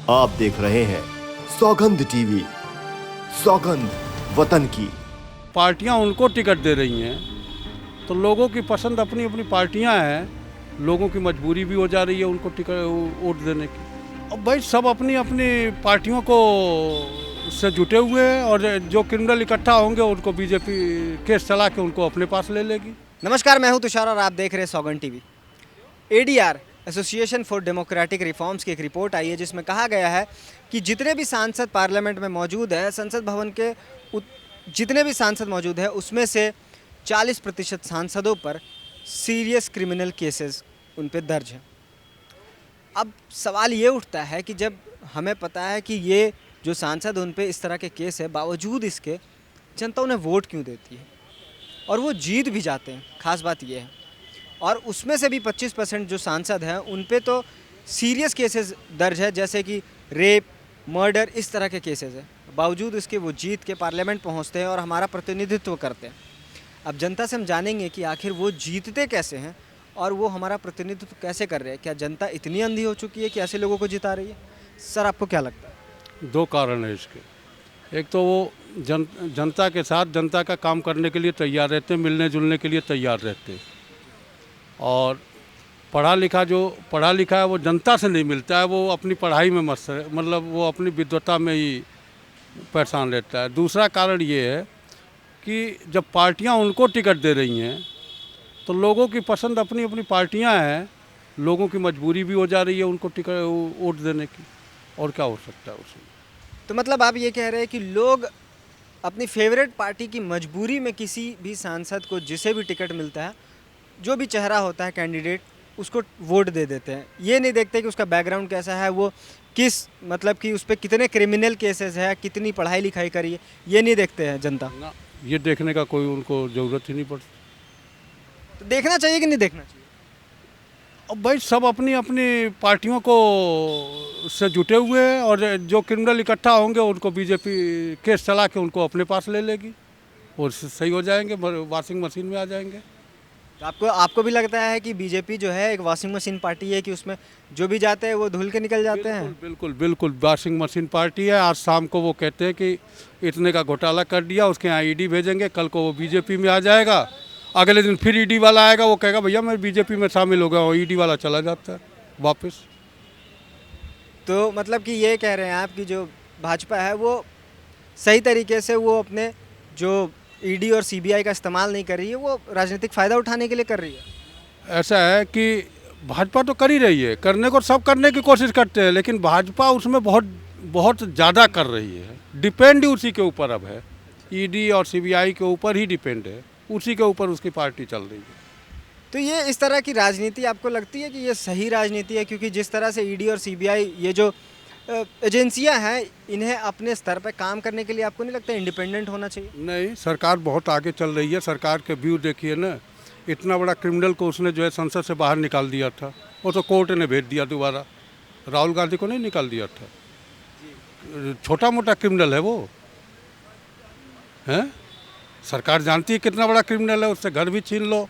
आप देख रहे हैं सौगंध टीवी, सौगंध वतन की। पार्टियां उनको टिकट दे रही हैं तो लोगों की पसंद अपनी अपनी पार्टियां हैं, लोगों की मजबूरी भी हो जा रही है उनको टिकट वोट देने की। अब भाई सब अपनी अपनी पार्टियों को से जुटे हुए हैं और जो क्रिमिनल इकट्ठा होंगे उनको बीजेपी केस चला के उनको अपने पास ले लेगी। नमस्कार, मैं हूं तुषार और आप देख रहे हैं Saugandh TV. ADR association for democratic reforms की एक रिपोर्ट आई है जिसमें कहा गया है कि जितने भी सांसद पार्लियामेंट में मौजूद है, संसद भवन के जितने भी सांसद मौजूद है उसमें से 40% सांसदों पर सीरियस क्रिमिनल केसेस उन पर दर्ज हैं। अब सवाल ये उठता है कि जब हमें पता है कि ये जो सांसद उन पे इस तरह के केस है, बावजूद इसके जनता उन्हें वोट क्यों देती है और वो जीत भी जाते हैं। खास बात ये है, और उसमें से भी 25% जो सांसद हैं उन पे तो सीरियस केसेस दर्ज है, जैसे कि रेप, मर्डर, इस तरह के केसेस हैं। बावजूद इसके वो जीत के पार्लियामेंट पहुंचते हैं और हमारा प्रतिनिधित्व करते हैं। अब जनता से हम जानेंगे कि आखिर वो जीतते कैसे हैं और वो हमारा प्रतिनिधित्व कैसे कर रहे हैं। क्या जनता इतनी अंधी हो चुकी है कि ऐसे लोगों को जिता रही है? सर, आपको क्या लगता है? दो कारण है इसके। एक तो वो जनता के साथ जनता का काम करने के लिए तैयार रहते हैं, मिलने जुलने के लिए तैयार रहते हैं। और पढ़ा लिखा है वो जनता से नहीं मिलता है, वो अपनी पढ़ाई में मस्त है, मतलब वो अपनी विद्वता में ही परेशान रहता है। दूसरा कारण ये है कि जब पार्टियां उनको टिकट दे रही हैं तो लोगों की पसंद अपनी अपनी पार्टियां हैं, लोगों की मजबूरी भी हो जा रही है उनको टिकट वोट देने की। और क्या हो सकता है उसमें? तो मतलब आप ये कह रहे हैं कि लोग अपनी फेवरेट पार्टी की मजबूरी में किसी भी सांसद को, जिसे भी टिकट मिलता है, जो भी चेहरा होता है कैंडिडेट, उसको वोट दे देते हैं। ये नहीं देखते कि उसका बैकग्राउंड कैसा है, वो किस मतलब कि उस पर कितने क्रिमिनल केसेस है, कितनी पढ़ाई लिखाई करी है, ये नहीं देखते हैं जनता ना, ये देखने का कोई उनको ज़रूरत ही नहीं पड़ती। तो देखना चाहिए कि नहीं देखना चाहिए? अब भाई सब अपनी अपनी पार्टियों को से जुटे हुए हैं और जो क्रिमिनल इकट्ठा होंगे उनको बीजेपी केस चला के उनको अपने पास ले लेगी और सही हो जाएंगे, वॉशिंग मशीन में आ जाएंगे। तो आपको भी लगता है कि बीजेपी जो है एक वॉशिंग मशीन पार्टी है, कि उसमें जो भी जाते हैं वो धुल के निकल जाते हैं? बिल्कुल बिल्कुल वॉशिंग मशीन पार्टी है। आज शाम को वो कहते हैं कि इतने का घोटाला कर दिया, उसके यहाँ ईडी भेजेंगे, कल को वो बीजेपी में आ जाएगा, अगले दिन फिर ईडी वाला आएगा, वो कहेगा भैया मैं बीजेपी में शामिल हो गया हूँ, ईडी वाला चला जाता है वापस। तो मतलब कि ये कह रहे हैं आप कि जो भाजपा है वो सही तरीके से वो अपने जो ईडी और सीबीआई का इस्तेमाल नहीं कर रही है, वो राजनीतिक फ़ायदा उठाने के लिए कर रही है। ऐसा है कि भाजपा तो कर ही रही है, करने को सब करने की कोशिश करते हैं, लेकिन भाजपा उसमें बहुत ज़्यादा कर रही है। डिपेंड ही उसी के ऊपर अब है, ईडी और सीबीआई के ऊपर ही डिपेंड है, उसी के ऊपर उसकी पार्टी चल रही है। तो ये इस तरह की राजनीति आपको लगती है कि ये सही राजनीति है? क्योंकि जिस तरह से ईडी और सीबीआई, ये जो एजेंसियां हैं, इन्हें अपने स्तर पर काम करने के लिए आपको नहीं लगता इंडिपेंडेंट होना चाहिए? नहीं, सरकार बहुत आगे चल रही है। सरकार के व्यू देखिए ना, इतना बड़ा क्रिमिनल को उसने जो है संसद से बाहर निकाल दिया था, वो तो कोर्ट ने भेज दिया दोबारा। राहुल गांधी को नहीं निकाल दिया था। छोटा मोटा क्रिमिनल है वो, हैं? सरकार जानती है कितना बड़ा क्रिमिनल है, उससे घर भी छीन लो,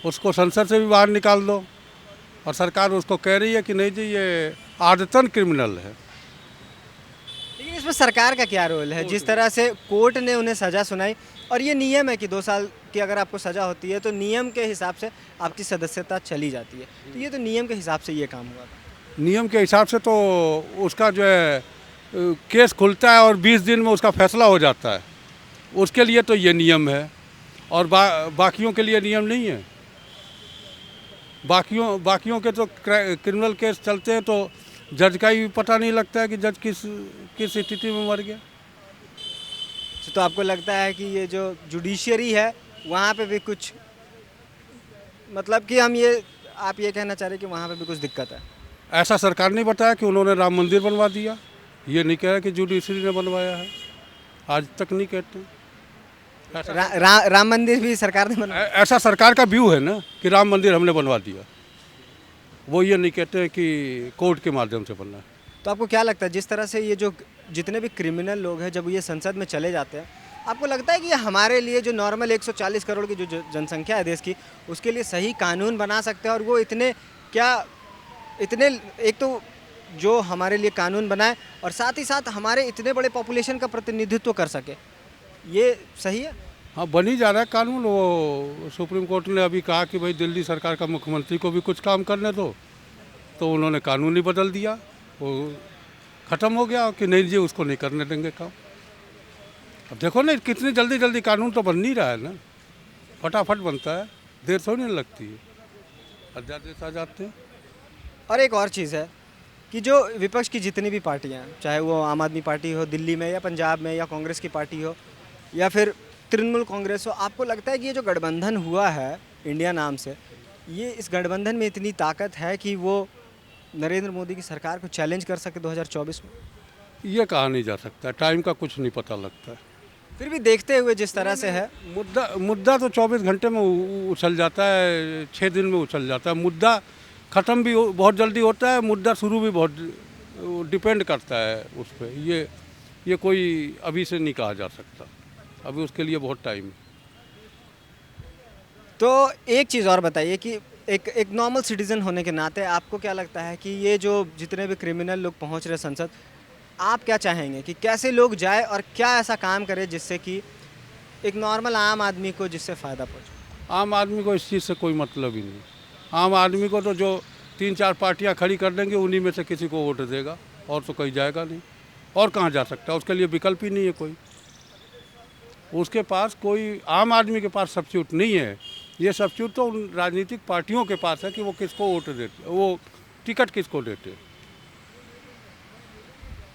उसको संसद से भी बाहर निकाल दो, और सरकार उसको कह रही है कि नहीं जी ये आदतन क्रिमिनल है। लेकिन इसमें सरकार का क्या रोल है? जिस तरह से कोर्ट ने उन्हें सज़ा सुनाई, और ये नियम है कि 2 साल की अगर आपको सज़ा होती है तो नियम के हिसाब से आपकी सदस्यता चली जाती है। तो ये तो नियम के हिसाब से ये काम हुआ था। नियम के हिसाब से तो उसका जो है केस खुलता है और 20 दिन में उसका फैसला हो जाता है, उसके लिए तो ये नियम है। और बाकियों के लिए नियम नहीं है। बाकियों के तो क्रिमिनल केस चलते हैं तो जज का ही पता नहीं लगता है कि जज किस स्थिति में मर गया। तो आपको लगता है कि ये जो जुडिशियरी है वहाँ पे भी कुछ, मतलब कि आप ये कहना चाह रहे हैं कि वहाँ पे भी कुछ दिक्कत है? ऐसा सरकार नहीं बताया कि उन्होंने राम मंदिर बनवा दिया, ये नहीं कह रहा कि जुडिशरी ने बनवाया है, आज तक नहीं कहते। राम मंदिर भी सरकार ने बनवाया? ऐसा सरकार का व्यू है ना कि राम मंदिर हमने बनवा दिया, वो ये नहीं कहते हैं कि कोर्ट के माध्यम से बनना है। तो आपको क्या लगता है, जिस तरह से ये जो जितने भी क्रिमिनल लोग हैं जब ये संसद में चले जाते हैं, आपको लगता है कि ये हमारे लिए जो नॉर्मल 140 करोड़ की जो जनसंख्या है देश की, उसके लिए सही कानून बना सकते हैं? और वो इतने एक तो जो हमारे लिए कानून बनाए और साथ ही साथ हमारे इतने बड़े पॉपुलेशन का प्रतिनिधित्व कर सके, ये सही है? हाँ, बन ही जा रहा है कानून। वो सुप्रीम कोर्ट ने अभी कहा कि भाई दिल्ली सरकार का मुख्यमंत्री को भी कुछ काम करने दो, तो उन्होंने कानून ही बदल दिया। वो ख़त्म हो गया कि नहीं जी उसको नहीं करने देंगे काम। अब देखो ना कितनी जल्दी जल्दी कानून तो बन नहीं रहा है ना, फटाफट बनता है, देर थोड़ी नहीं लगती है, अध्यादेश आ जाते हैं। और एक और चीज़ है कि जो विपक्ष की जितनी भी पार्टियां हैं, चाहे वो आम आदमी पार्टी हो दिल्ली में या पंजाब में, या कांग्रेस की पार्टी हो या फिर तृणमूल कांग्रेस हो, आपको लगता है कि ये जो गठबंधन हुआ है इंडिया नाम से, ये इस गठबंधन में इतनी ताकत है कि वो नरेंद्र मोदी की सरकार को चैलेंज कर सके 2024 में? ये कहा नहीं जा सकता, टाइम का कुछ नहीं पता लगता है। फिर भी देखते हुए जिस तरह से है, मुद्दा तो 24 घंटे में उछल जाता है, 6 दिन में उछल जाता है। मुद्दा ख़त्म भी बहुत जल्दी होता है, मुद्दा शुरू भी बहुत डिपेंड करता है उस पर। ये कोई अभी से नहीं कहा जा सकता, अभी उसके लिए बहुत टाइम है। तो एक चीज़ और बताइए कि एक नॉर्मल सिटीज़न होने के नाते आपको क्या लगता है कि ये जो जितने भी क्रिमिनल लोग पहुंच रहे संसद, आप क्या चाहेंगे कि कैसे लोग जाए और क्या ऐसा काम करे जिससे कि एक नॉर्मल आम आदमी को जिससे फ़ायदा पहुंचे? आम आदमी को इस चीज़ से कोई मतलब ही नहीं। आम आदमी को तो जो 3-4 पार्टियां खड़ी कर देंगे उन्हीं में से किसी को वोट देगा, और तो कहीं जाएगा नहीं। और कहाँ जा सकता है, उसके लिए विकल्प ही नहीं है कोई। उसके पास कोई, आम आदमी के पास सब्स्टिट्यूट नहीं है। ये सब्स्टिट्यूट तो उन राजनीतिक पार्टियों के पास है कि वो किसको वोट देते, वो टिकट किसको देते।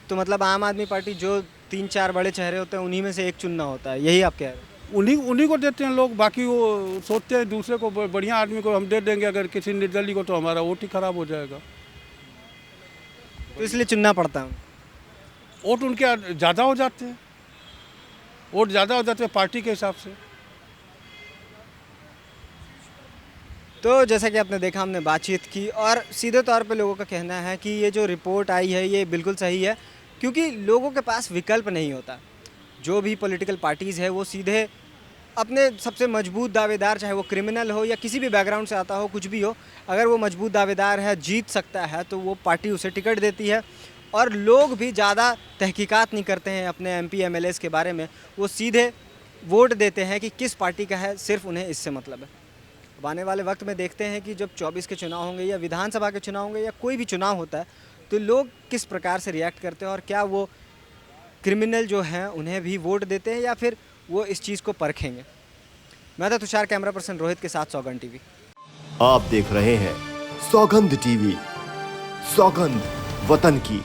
तो मतलब आम आदमी पार्टी जो 3-4 बड़े चेहरे होते हैं उन्हीं में से एक चुनना होता है, यही आप कह रहे हैं? उन्हीं को देते हैं लोग। बाकी वो सोचते हैं दूसरे को, बढ़िया आदमी को हम दे देंगे अगर किसी निर्दलीय को, तो हमारा वोट ही खराब हो जाएगा। तो इसलिए चुनना पड़ता है। वोट उनके ज़्यादा हो जाते हैं, वोट ज़्यादा हो जाते हैं पार्टी के हिसाब से। तो जैसा कि आपने देखा, हमने बातचीत की और सीधे तौर पे लोगों का कहना है कि ये जो रिपोर्ट आई है ये बिल्कुल सही है, क्योंकि लोगों के पास विकल्प नहीं होता। जो भी पॉलिटिकल पार्टीज़ है वो सीधे अपने सबसे मजबूत दावेदार, चाहे वो क्रिमिनल हो या किसी भी बैकग्राउंड से आता हो, कुछ भी हो, अगर वो मजबूत दावेदार है, जीत सकता है, तो वो पार्टी उसे टिकट देती है। और लोग भी ज़्यादा तहकीकात नहीं करते हैं अपने MP MLAs के बारे में, वो सीधे वोट देते हैं कि किस पार्टी का है, सिर्फ उन्हें इससे मतलब है। अब आने वाले वक्त में देखते हैं कि जब 24 के चुनाव होंगे या विधानसभा के चुनाव होंगे या कोई भी चुनाव होता है, तो लोग किस प्रकार से रिएक्ट करते हैं और क्या वो क्रिमिनल जो हैं उन्हें भी वोट देते हैं या फिर वो इस चीज़ को परखेंगे। मैं था तुषार, कैमरा पर्सन रोहित के साथ सौगंध टीवी। आप देख रहे हैं सौगंध टीवी। सौगंध वतन की।